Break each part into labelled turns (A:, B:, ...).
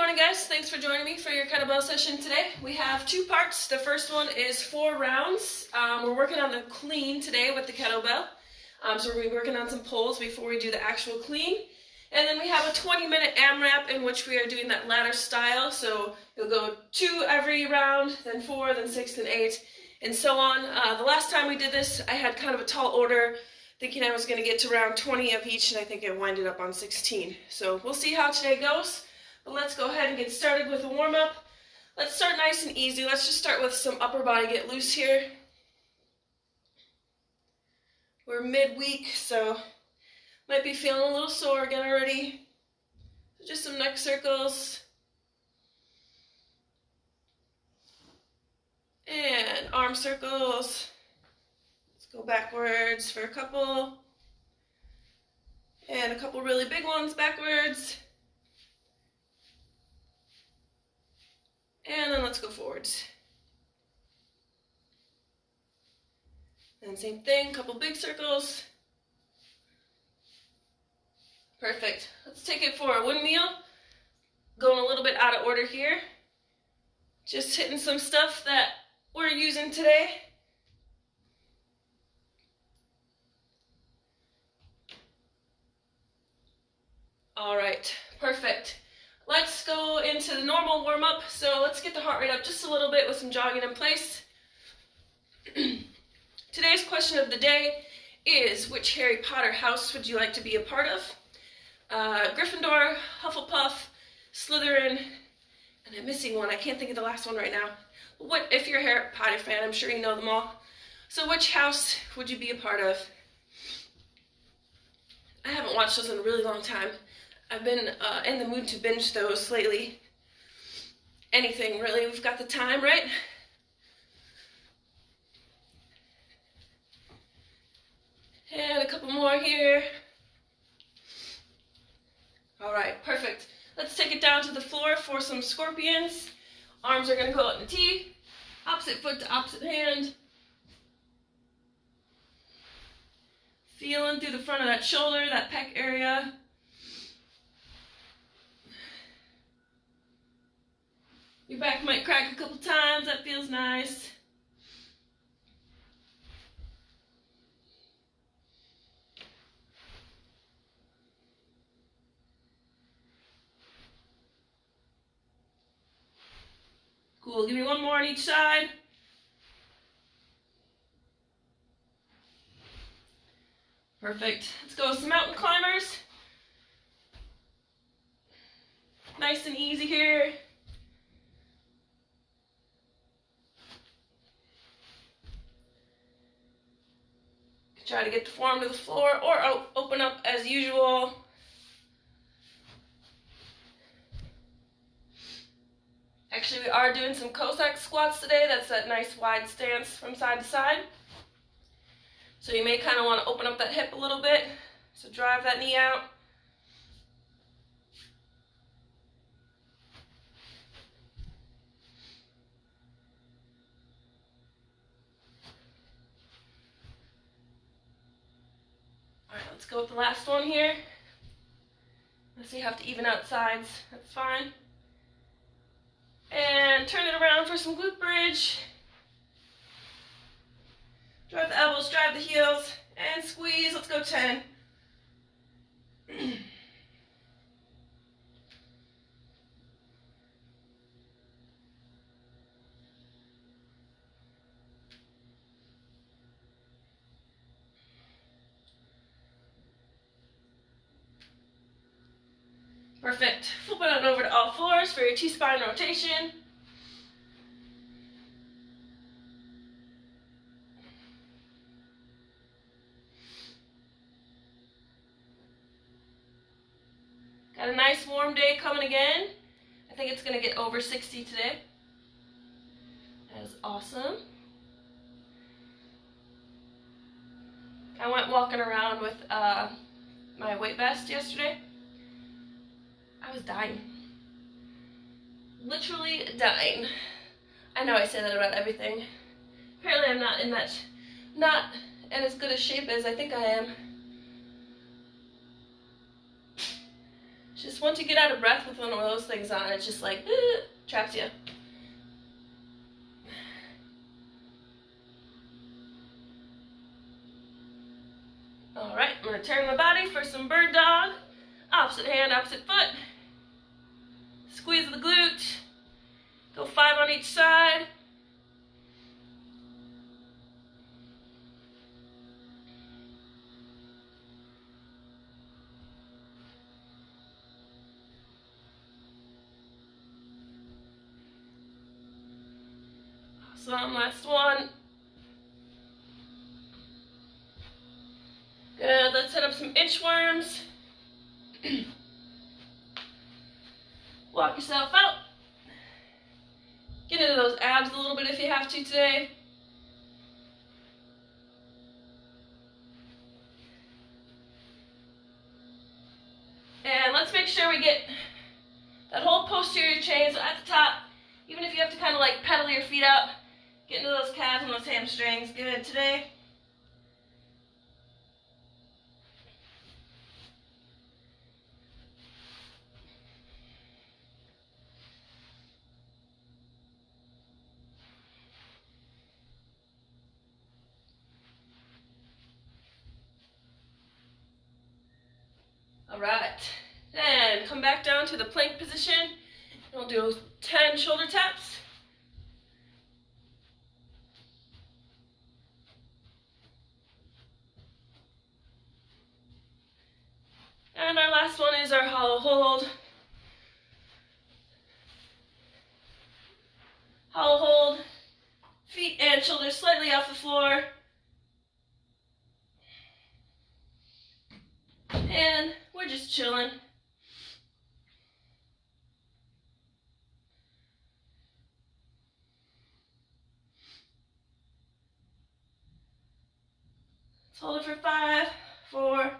A: morning, guys. Thanks for joining me for your kettlebell session today. We have two parts. The first one is 4 rounds. We're working on the clean today with the kettlebell. So we're going to be working on some pulls before we do the actual clean. And then we have a 20-minute amrap in which we are doing that ladder style. So you'll go 2 every round, then 4, then 6, then 8, and so on. The last time we did this, I had kind of a tall order, thinking I was going to get to around 20 of each, and I think I winded up on 16. So we'll see how today goes. But let's go ahead and get started with a warm-up. Let's start nice and easy. Let's just start with some upper body get loose here. We're midweek, so might be feeling a little sore again already. So just some neck circles. And arm circles. Let's go backwards for a couple. And a couple really big ones backwards. And then let's go forwards. And same thing, couple big circles. Perfect. Let's take it for a windmill. Going a little bit out of order here. Just hitting some stuff that we're using today. All right, perfect. Let's go into the normal warm-up. So let's get the heart rate up just a little bit with some jogging in place. Today's question of the day is, which Harry Potter house would you like to be a part of? Gryffindor, Hufflepuff, Slytherin, and I'm missing one. I can't think of the last one right now. What if you're a Harry Potter fan? I'm sure you know them all. So which house would you be a part of? I haven't watched those in a really long time. I've been in the mood to binge those lately. Anything, really. We've got the time, right? And a couple more here. All right, perfect. Let's take it down to the floor for some scorpions. Arms are going to go out in a T. Opposite foot to opposite hand. Feeling through the front of that shoulder, that pec area. Your back might crack a couple times. That feels nice. Cool. Give me one more on each side. Perfect. Let's go with some mountain climbers. Nice and easy here. Try to get the form to the floor or open up as usual. Actually, we are doing some cossack squats today. That's that nice wide stance from side to side. So you may kind of want to open up that hip a little bit. So drive that knee out. Let's go with the last one here. Let's see, you have to even out sides. That's fine. And turn it around for some glute bridge. Drive the elbows, drive the heels, and squeeze. Let's go 10. Perfect. Flip it on over to all fours for your T-spine rotation. Got a nice warm day coming again. I think it's going to get over 60 today. That is awesome. I went walking around with my weight vest yesterday. I was dying. Literally dying. I know I say that about everything. Apparently I'm not in as good a shape as I think I am. Just once you get out of breath with one of those things on, it's just like, traps you. All right, I'm gonna turn my body for some bird dog. Opposite hand, opposite foot. Squeeze the glute. Go 5 on each side. Awesome, last one. Good, let's set up some inchworms. Walk yourself out. Get into those abs a little bit if you have to today. And let's make sure we get that whole posterior chain. So at the top, even if you have to kind of like pedal your feet up, get into those calves and those hamstrings. Good today. All right, then come back down to the plank position. We'll do 10 shoulder taps. And our last one is our hollow hold. Hollow hold, feet and shoulders slightly off the floor. And we're just chilling. Let's hold it for 5, 4,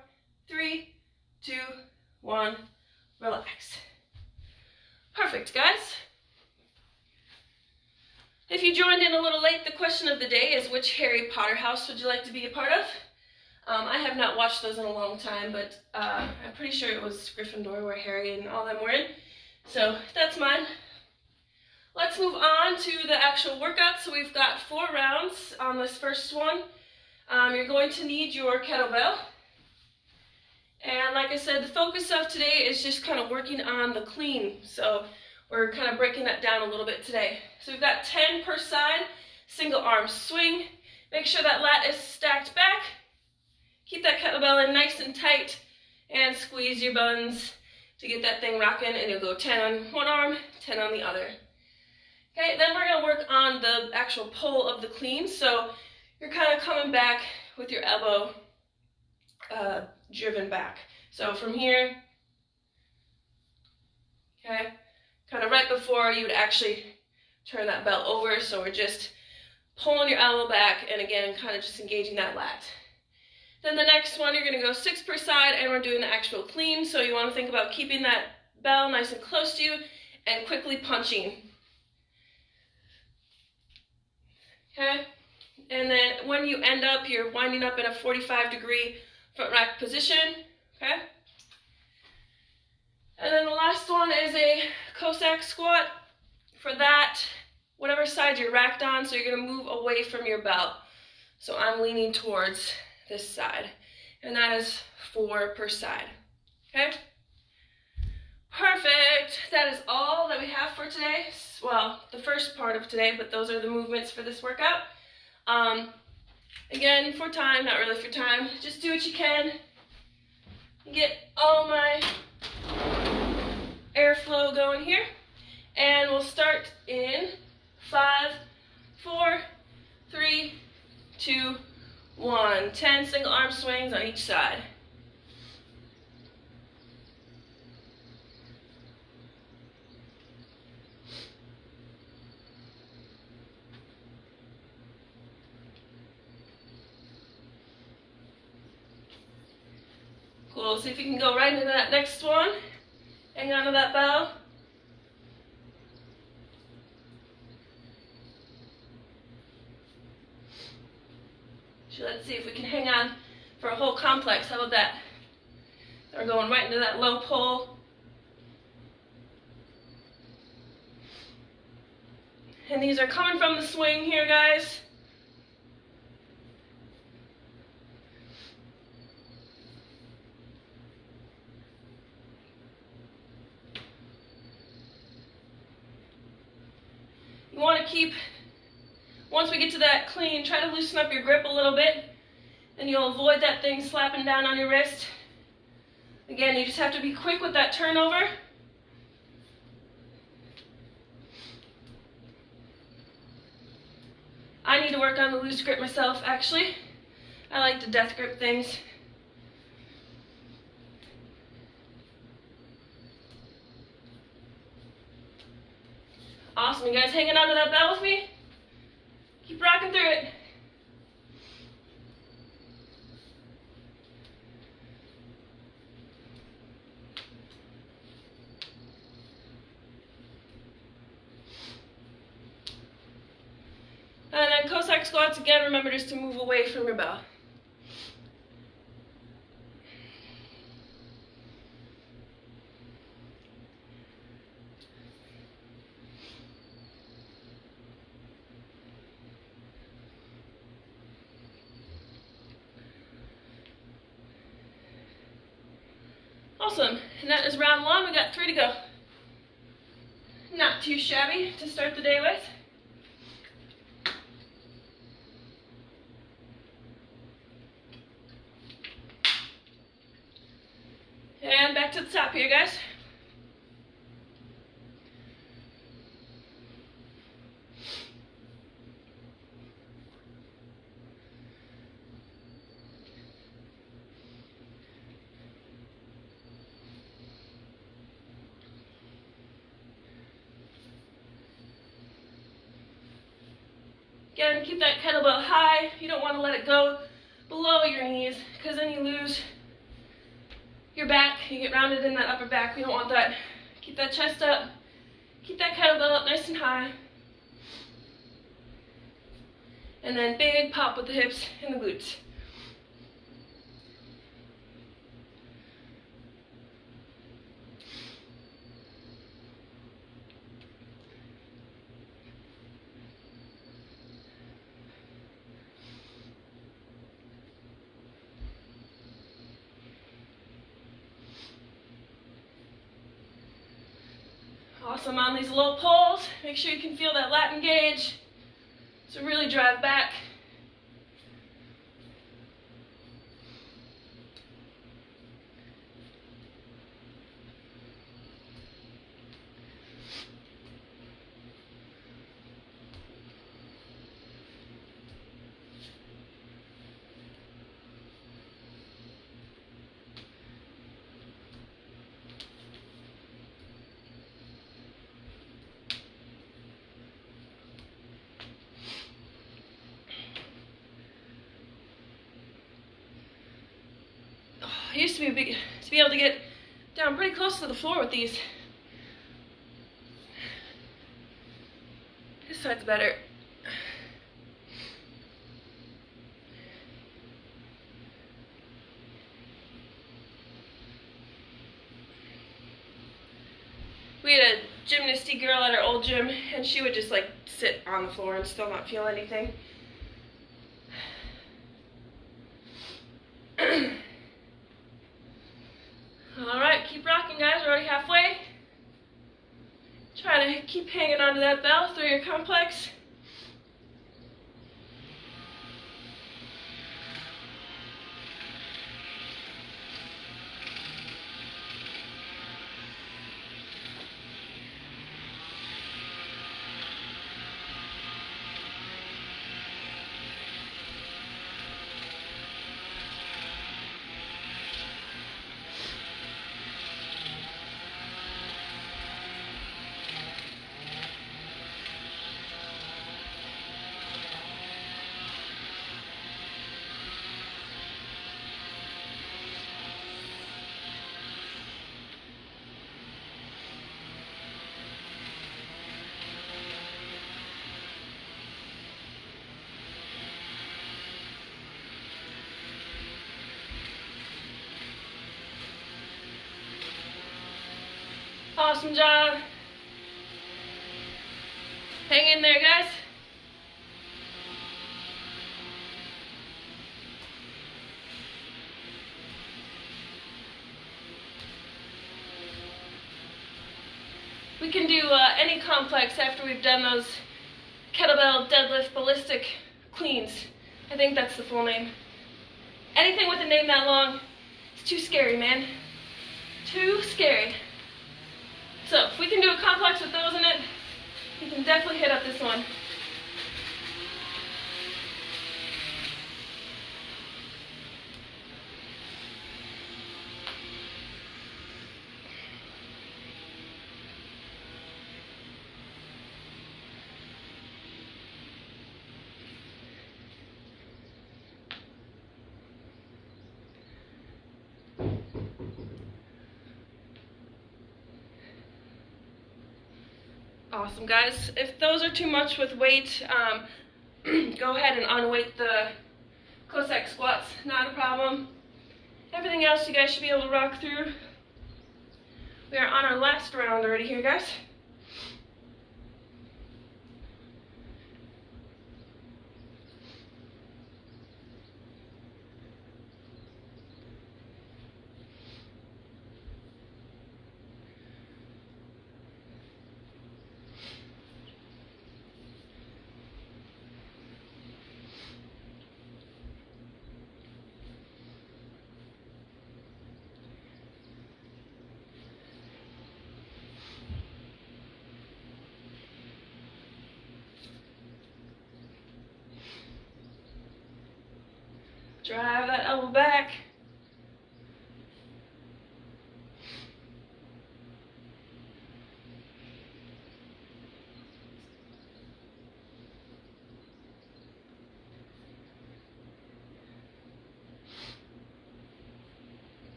A: 3, 2, 1. Relax. Perfect, guys. If you joined in a little late, the question of the day is, which Harry Potter house would you like to be a part of? I have not watched those in a long time, but I'm pretty sure it was Gryffindor where Harry and all them were in. So that's mine. Let's move on to the actual workout. So we've got 4 rounds on this first one. You're going to need your kettlebell. And like I said, the focus of today is just kind of working on the clean. So we're kind of breaking that down a little bit today. So we've got 10 per side, single arm swing. Make sure that lat is stacked back. Keep that kettlebell in nice and tight and squeeze your buns to get that thing rocking, and you'll go 10 on one arm, 10 on the other. Okay, then we're gonna work on the actual pull of the clean. So you're kind of coming back with your elbow driven back. So from here, okay, kind of right before you would actually turn that belt over. So we're just pulling your elbow back and again, kind of just engaging that lat. Then the next one, you're gonna go 6 per side and we're doing the actual clean. So you wanna think about keeping that bell nice and close to you and quickly punching. Okay, and then when you end up, you're winding up in a 45-degree front rack position, okay? And then the last one is a cossack squat. For that, whatever side you're racked on, so you're gonna move away from your belt. So I'm leaning towards this side, and that is 4 per side, okay? Perfect, that is all that we have for today. Well, the first part of today, but those are the movements for this workout. Again, for time, not really for time, just do what you can. Get all my airflow going here. And we'll start in 5, 4, 3, 2, 1. 10 single arm swings on each side. Cool, see if you can go right into that next one. Hang on to that bell. So let's see if we can hang on for a whole complex. How about that? So we're going right into that low pull. And these are coming from the swing here, guys. You want to keep, once we get to that clean, try to loosen up your grip a little bit, and you'll avoid that thing slapping down on your wrist. Again, you just have to be quick with that turnover. I need to work on the loose grip myself, actually. I like to death grip things. Awesome, you guys hanging onto that bell with me? Keep rocking through it. And then cossack squats, again, remember just to move away from your bell. Awesome, and that is round one. We got 3 to go. Not too shabby to start the day with. And back to the top here, guys. Again, keep that kettlebell high. You don't want to let it go below your knees, because then you lose your back. You get rounded in that upper back. We don't want that. Keep that chest up. Keep that kettlebell up nice and high. And then big pop with the hips and the glutes. Awesome on these low pulls. Make sure you can feel that lat engage. So really drive back. I used to be able to get down pretty close to the floor with these. This side's better. We had a gymnasty girl at our old gym, and she would just like sit on the floor and still not feel anything. Alright, keep rocking, guys. We're already halfway. Try to keep hanging onto that bell through your complex. Awesome job. Hang in there, guys. We can do any complex after we've done those kettlebell deadlift ballistic cleans. I think that's the full name. Anything with a name that long, it's too scary, man. Too scary. So if we can do a complex with those in it, you can definitely hit up this one. Awesome, guys. If those are too much with weight, go ahead and unweight the cossack squats. Not a problem. Everything else you guys should be able to rock through. We are on our last round already here, guys. Drive that elbow back.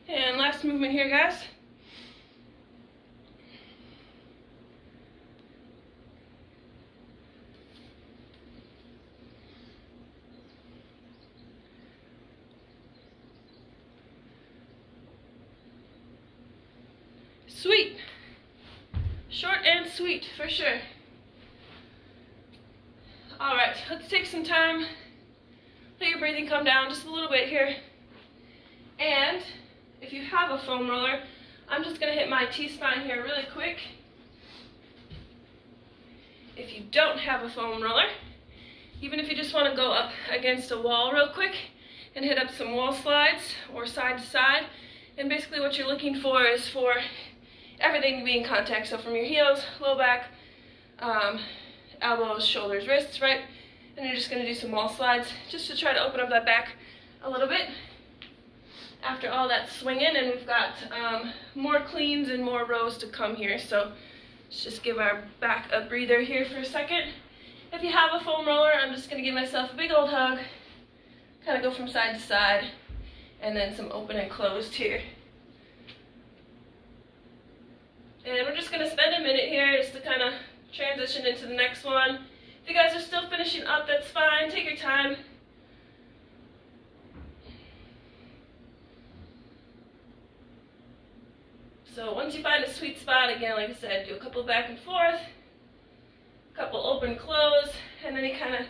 A: And last movement here, guys. Sweet. Short and sweet, for sure. Alright, let's take some time. Let your breathing come down just a little bit here. And if you have a foam roller, I'm just going to hit my T-spine here really quick. If you don't have a foam roller, even if you just want to go up against a wall real quick and hit up some wall slides or side to side, and basically what you're looking for is for everything to be in contact. So from your heels, low back, elbows, shoulders, wrists, right? And you're just going to do some wall slides just to try to open up that back a little bit. After all that swinging, and we've got more cleans and more rows to come here, so let's just give our back a breather here for a second. If you have a foam roller, I'm just going to give myself a big old hug, kind of go from side to side, and then some open and closed here. And we're just going to spend a minute here just to kind of transition into the next one. If you guys are still finishing up, that's fine, take your time. So once you find a sweet spot, again, like I said, do a couple back and forth, a couple open, close, and then you kind of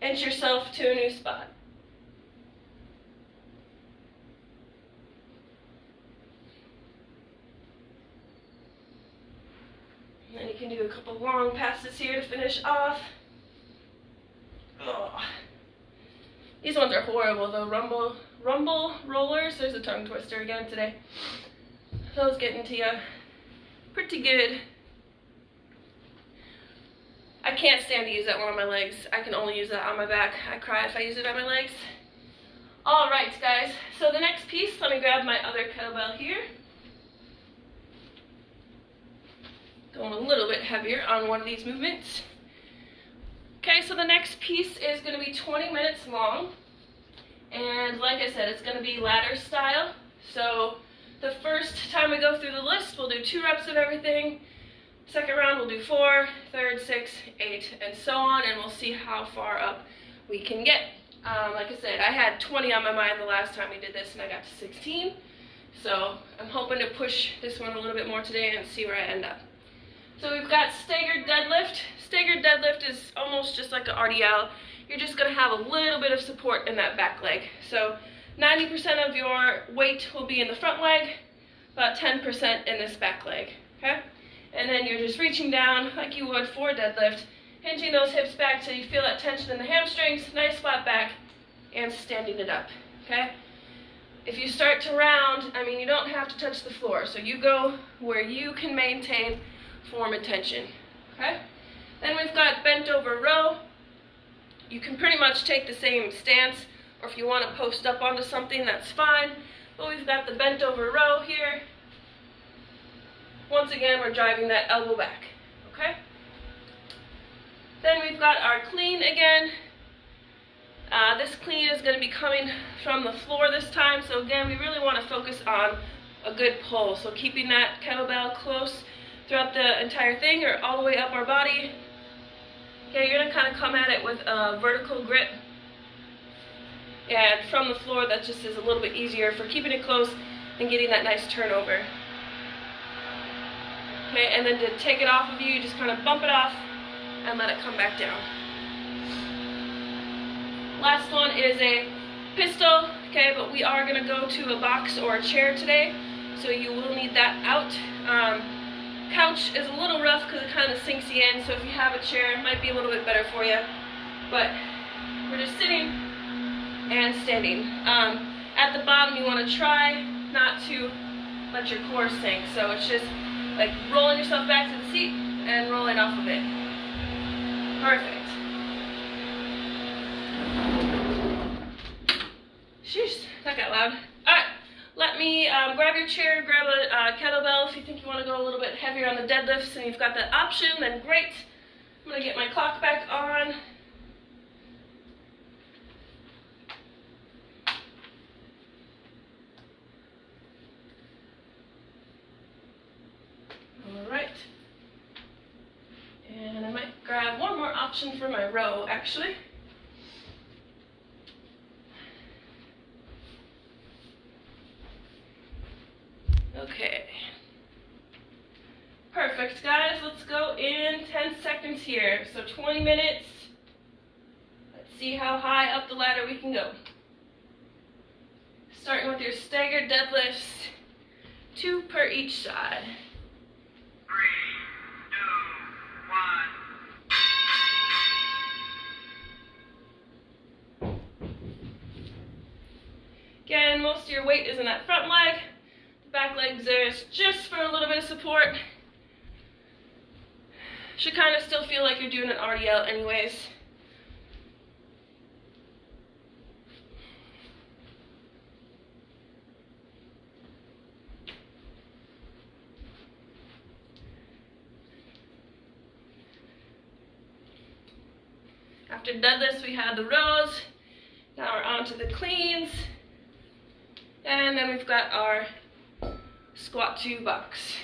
A: inch yourself to a new spot. And then you can do a couple long passes here to finish off. Oh. These ones are horrible though, rumble rollers. There's a tongue twister again today. Those get into you pretty good. I can't stand to use that one on my legs. I can only use that on my back. I cry if I use it on my legs. Alright guys, so the next piece, let me grab my other kettlebell here. Going a little bit heavier on one of these movements. Okay, so the next piece is going to be 20 minutes long. And like I said, it's going to be ladder style. So the first time we go through the list, we'll do 2 reps of everything. Second round, we'll do 4, third, 6, 8, and so on. And we'll see how far up we can get. Like I said, I had 20 on my mind the last time we did this, and I got to 16. So I'm hoping to push this one a little bit more today and see where I end up. So we've got staggered deadlift. Staggered deadlift is almost just like an RDL. You're just going to have a little bit of support in that back leg. So 90% of your weight will be in the front leg, about 10% in this back leg, okay? And then you're just reaching down like you would for a deadlift, hinging those hips back so you feel that tension in the hamstrings, nice flat back, and standing it up, okay? If you start to round, I mean, you don't have to touch the floor. So you go where you can maintain form and tension, okay? Then we've got bent over row. You can pretty much take the same stance, or if you want to post up onto something, that's fine. But we've got the bent over row here. Once again, we're driving that elbow back, okay? Then we've got our clean again. This clean is going to be coming from the floor this time, so again, we really want to focus on a good pull. So keeping that kettlebell close throughout the entire thing, or all the way up our body. Okay, you're going to kind of come at it with a vertical grip. And from the floor, that just is a little bit easier for keeping it close and getting that nice turnover. Okay, and then to take it off of you, you just kind of bump it off and let it come back down. Last one is a pistol, okay, but we are going to go to a box or a chair today, so you will need that out. Couch is a little rough because it kind of sinks you in, so if you have a chair, it might be a little bit better for you. But we're just sitting and standing. At the bottom, you want to try not to let your core sink, so it's just like rolling yourself back to the seat and rolling off of it. Perfect. Sheesh, that got loud. Alright, let me grab your chair, grab a kettlebell if you think you want to go a little bit heavier on the deadlifts and you've got that option, then great. I'm going to get my clock back on. Alright. And I might grab one more option for my row, actually. Okay. Perfect, guys. Let's go in 10 seconds here. So 20 minutes. Let's see how high up the ladder we can go. Starting with your staggered deadlifts, 2 per each side.
B: 3, 2, 1.
A: Again, most of your weight is in that front leg. The back leg's there just for a little bit of support. Should kind of still feel like you're doing an RDL anyways. After deadlifts, we had the rows. Now we're on to the cleans. And then we've got our squat 2 box.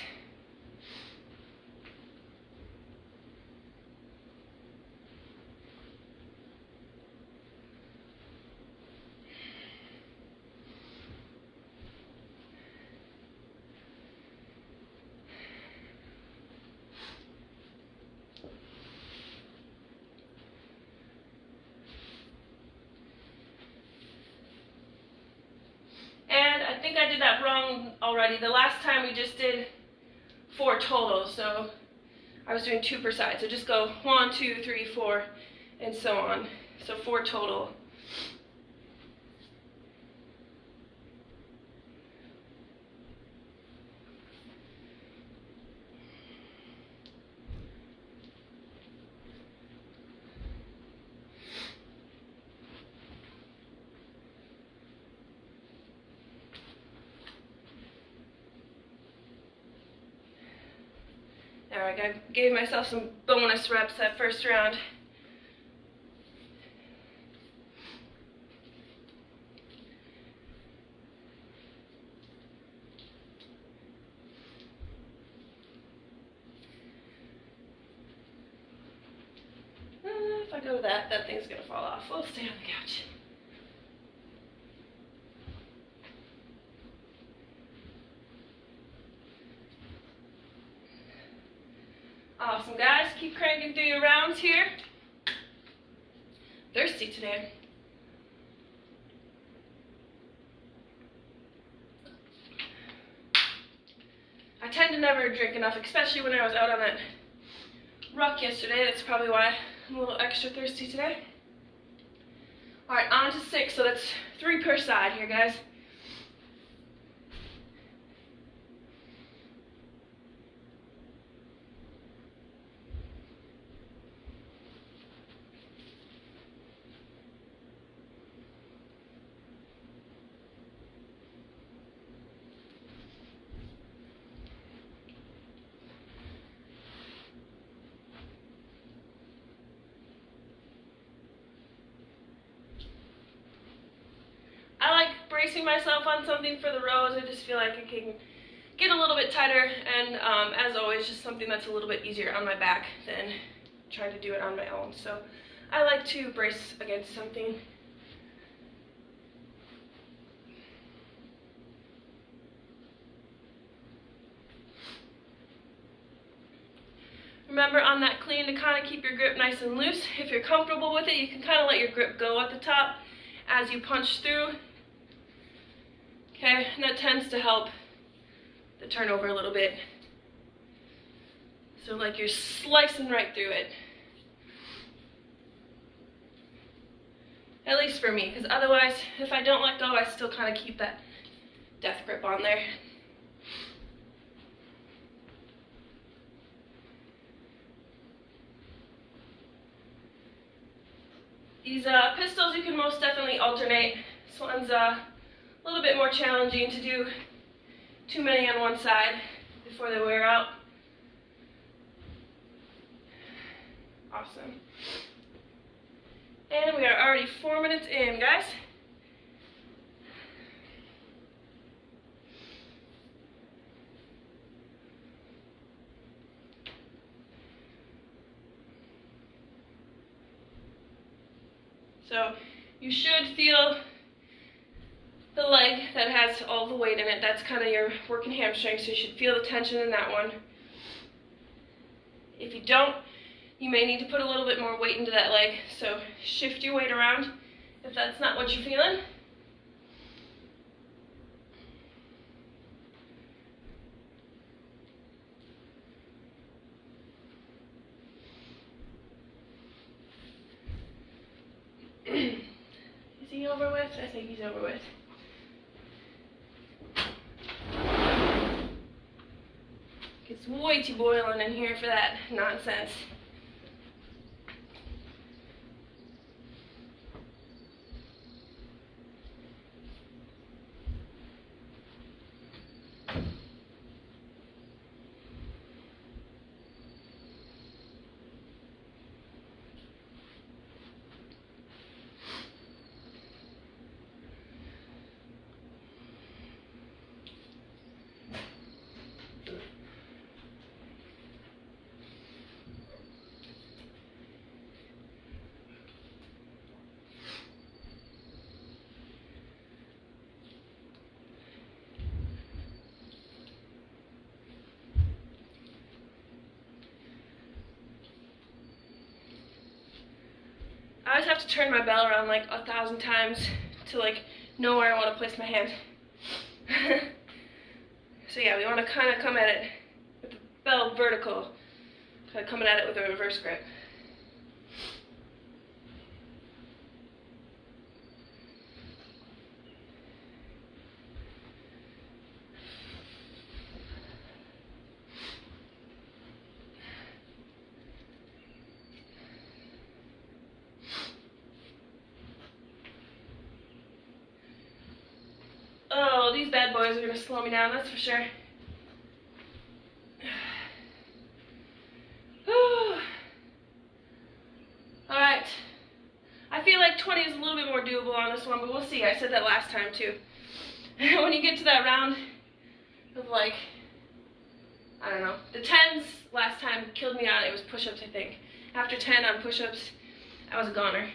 A: I think I did that wrong already. The last time we just did 4 total, so I was doing 2 per side. So just go 1, 2, 3, 4, and so on. So 4 total. Alright, I gave myself some bonus reps that first round. If I go that thing's gonna fall off. We'll stay on the couch. Awesome, guys. Keep cranking through your rounds here. Thirsty today. I tend to never drink enough, especially when I was out on that ruck yesterday. That's probably why I'm a little extra thirsty today. Alright, on to 6, so that's 3 per side here, guys. I like bracing myself on something for the rows. I just feel like I can get a little bit tighter, and as always, just something that's a little bit easier on my back than trying to do it on my own. So I like to brace against something. Remember on that clean to kind of keep your grip nice and loose. If you're comfortable with it, you can kind of let your grip go at the top as you punch through. Okay, and that tends to help the turnover a little bit. So like you're slicing right through it. At least for me, because otherwise, if I don't let go, I still kind of keep that death grip on there. These pistols you can most definitely alternate. This one's a little bit more challenging to do too many on one side before they wear out. Awesome. And we are already 4 minutes in, guys. So you should feel the leg that has all the weight in it. That's kind of your working hamstring, so you should feel the tension in that one. If you don't, you may need to put a little bit more weight into that leg, so shift your weight around if that's not what you're feeling. Is he over with? I think he's over with. It's way too boiling in here for that nonsense. I always have to turn my bell around like 1,000 times to like know where I want to place my hand. So yeah, we want to kind of come at it with the bell vertical, kind of coming at it with a reverse grip. Oh, these bad boys are going to slow me down, that's for sure. 20 is a little bit more doable on this one, but we'll see. I said that last time too. When you get to that round of like, I don't know, the 10s last time killed me out. It was push-ups, I think. After 10 on push-ups, I was a goner.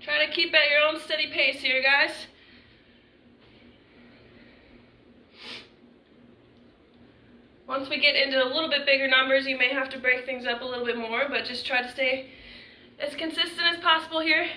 A: Try to keep at your own steady pace here, guys. Once we get into a little bit bigger numbers, you may have to break things up a little bit more, but just try to stay as consistent as possible here.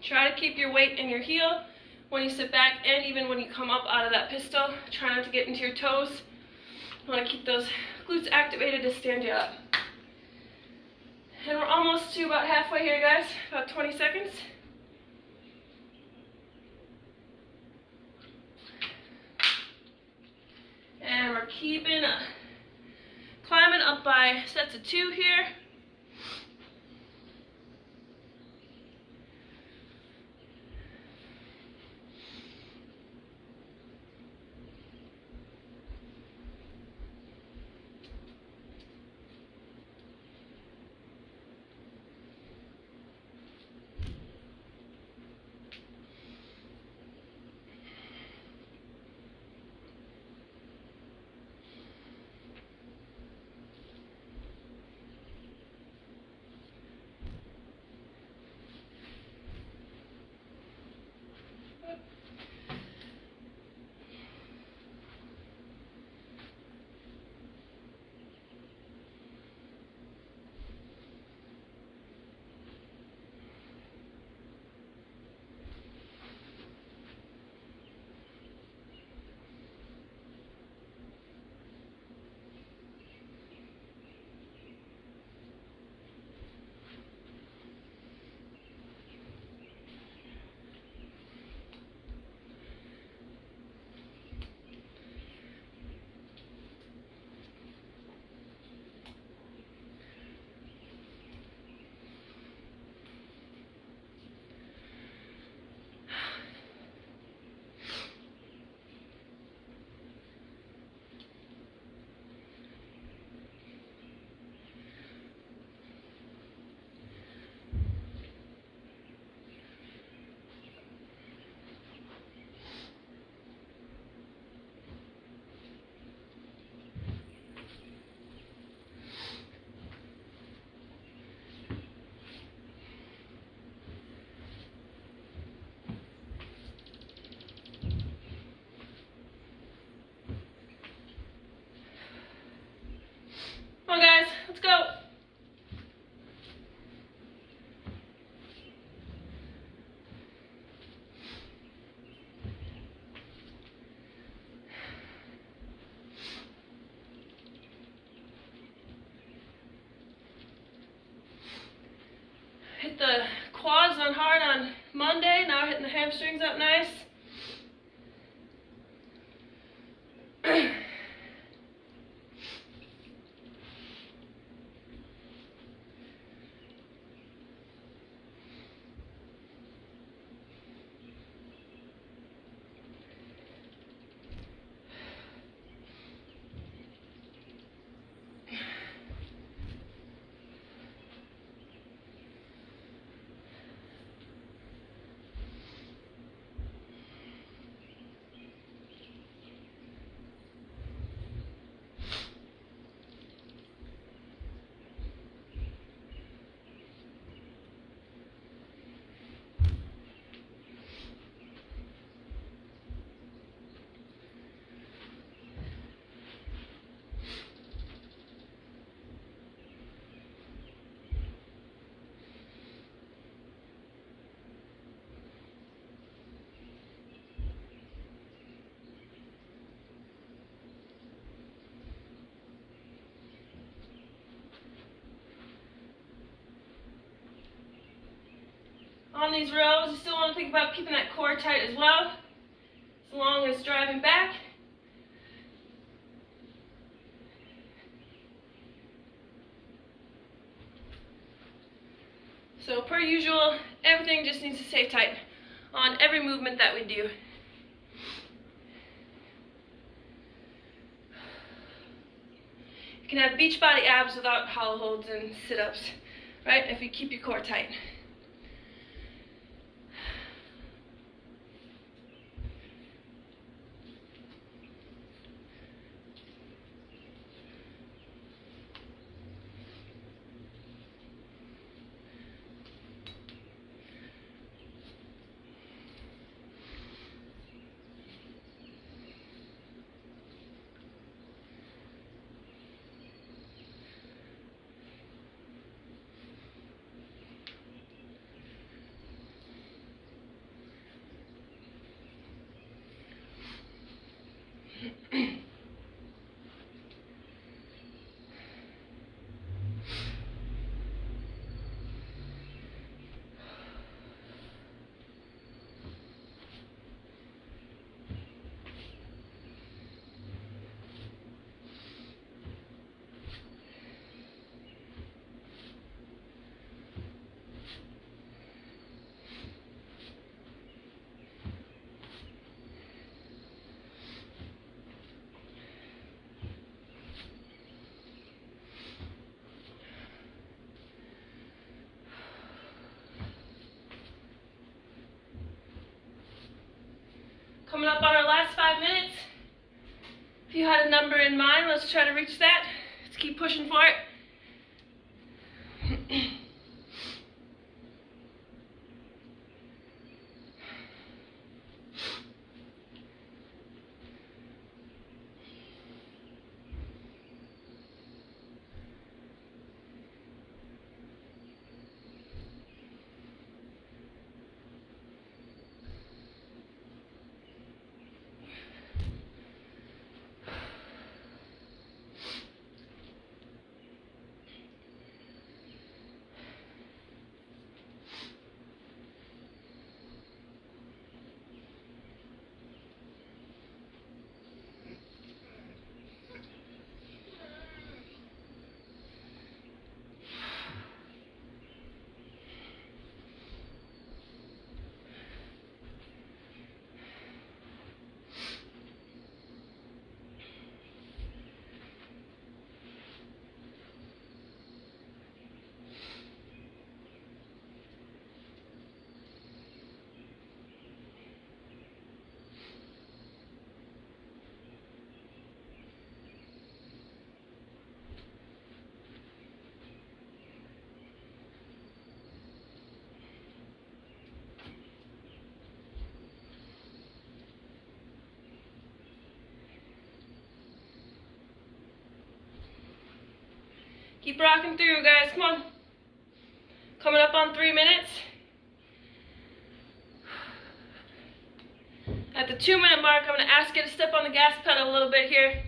A: Try to keep your weight in your heel when you sit back and even when you come up out of that pistol. Try not to get into your toes. You want to keep those glutes activated to stand you up. And we're almost to about halfway here, guys. About 20 seconds. And we're climbing up by sets of 2 here. the quads on hard on Monday. Now we're hitting the hamstrings up nice. On these rows, you still want to think about keeping that core tight as well, as long as driving back. So per usual, everything just needs to stay tight on every movement that we do. You can have beach body abs without hollow holds and sit-ups, right? If you keep your core tight. Coming up on our last 5 minutes. If you had a number in mind, let's try to reach that. Let's keep pushing for it. Keep rocking through, guys. Come on. Coming up on 3 minutes. At the 2-minute mark, I'm going to ask you to step on the gas pedal a little bit here.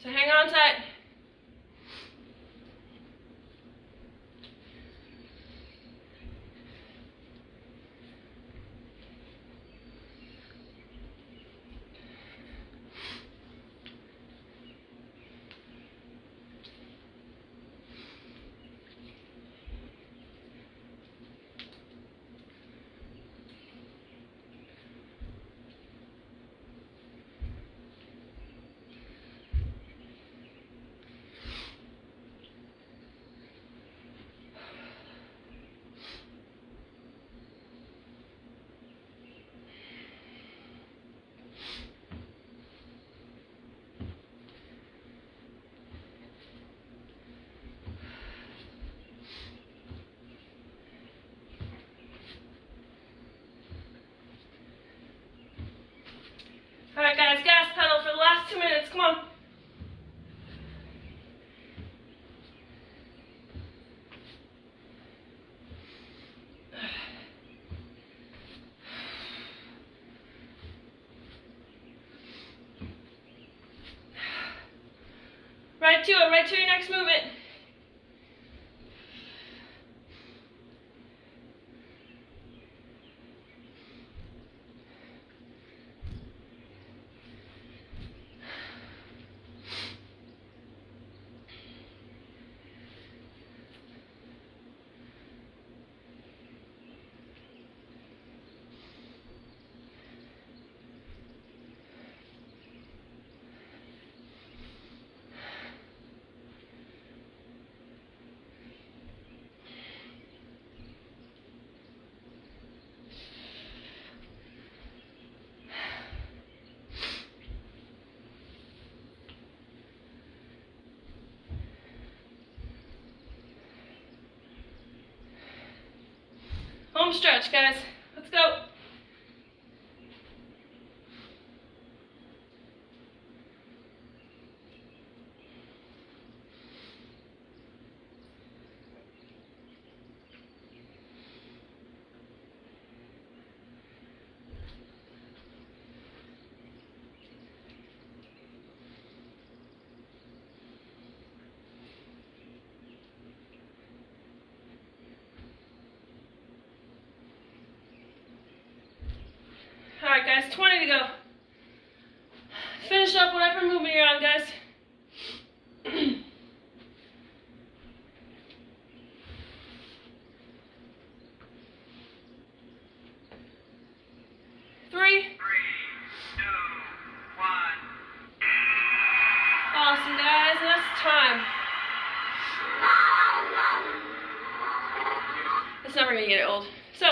A: So hang on tight. All right, guys, gas pedal for the last 2 minutes. Come on. Right to it, right to your next movement. Home stretch, guys. Let's go. All right, guys, 20 to go. Finish up whatever movement you're on, guys. 3, 2, 1. Awesome, guys, and that's time. It's never gonna get old. So,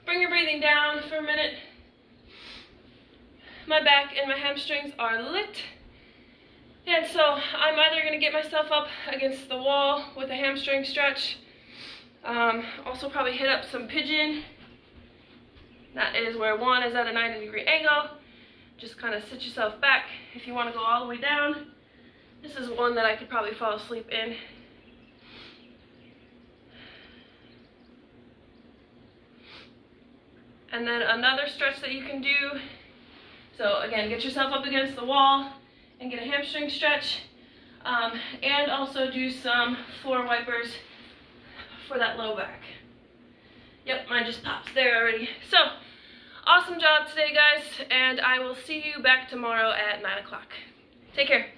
A: bring your breathing down for a minute. My back and my hamstrings are lit. And so I'm either going to get myself up against the wall with a hamstring stretch. Also probably hit up some pigeon. That is where one is at a 90-degree angle. Just kind of sit yourself back if you want to go all the way down. This is one that I could probably fall asleep in. And then another stretch that you can do. So again, get yourself up against the wall and get a hamstring stretch. And also do some floor wipers for that low back. Yep, mine just pops there already. So, awesome job today, guys, and I will see you back tomorrow at 9 o'clock. Take care.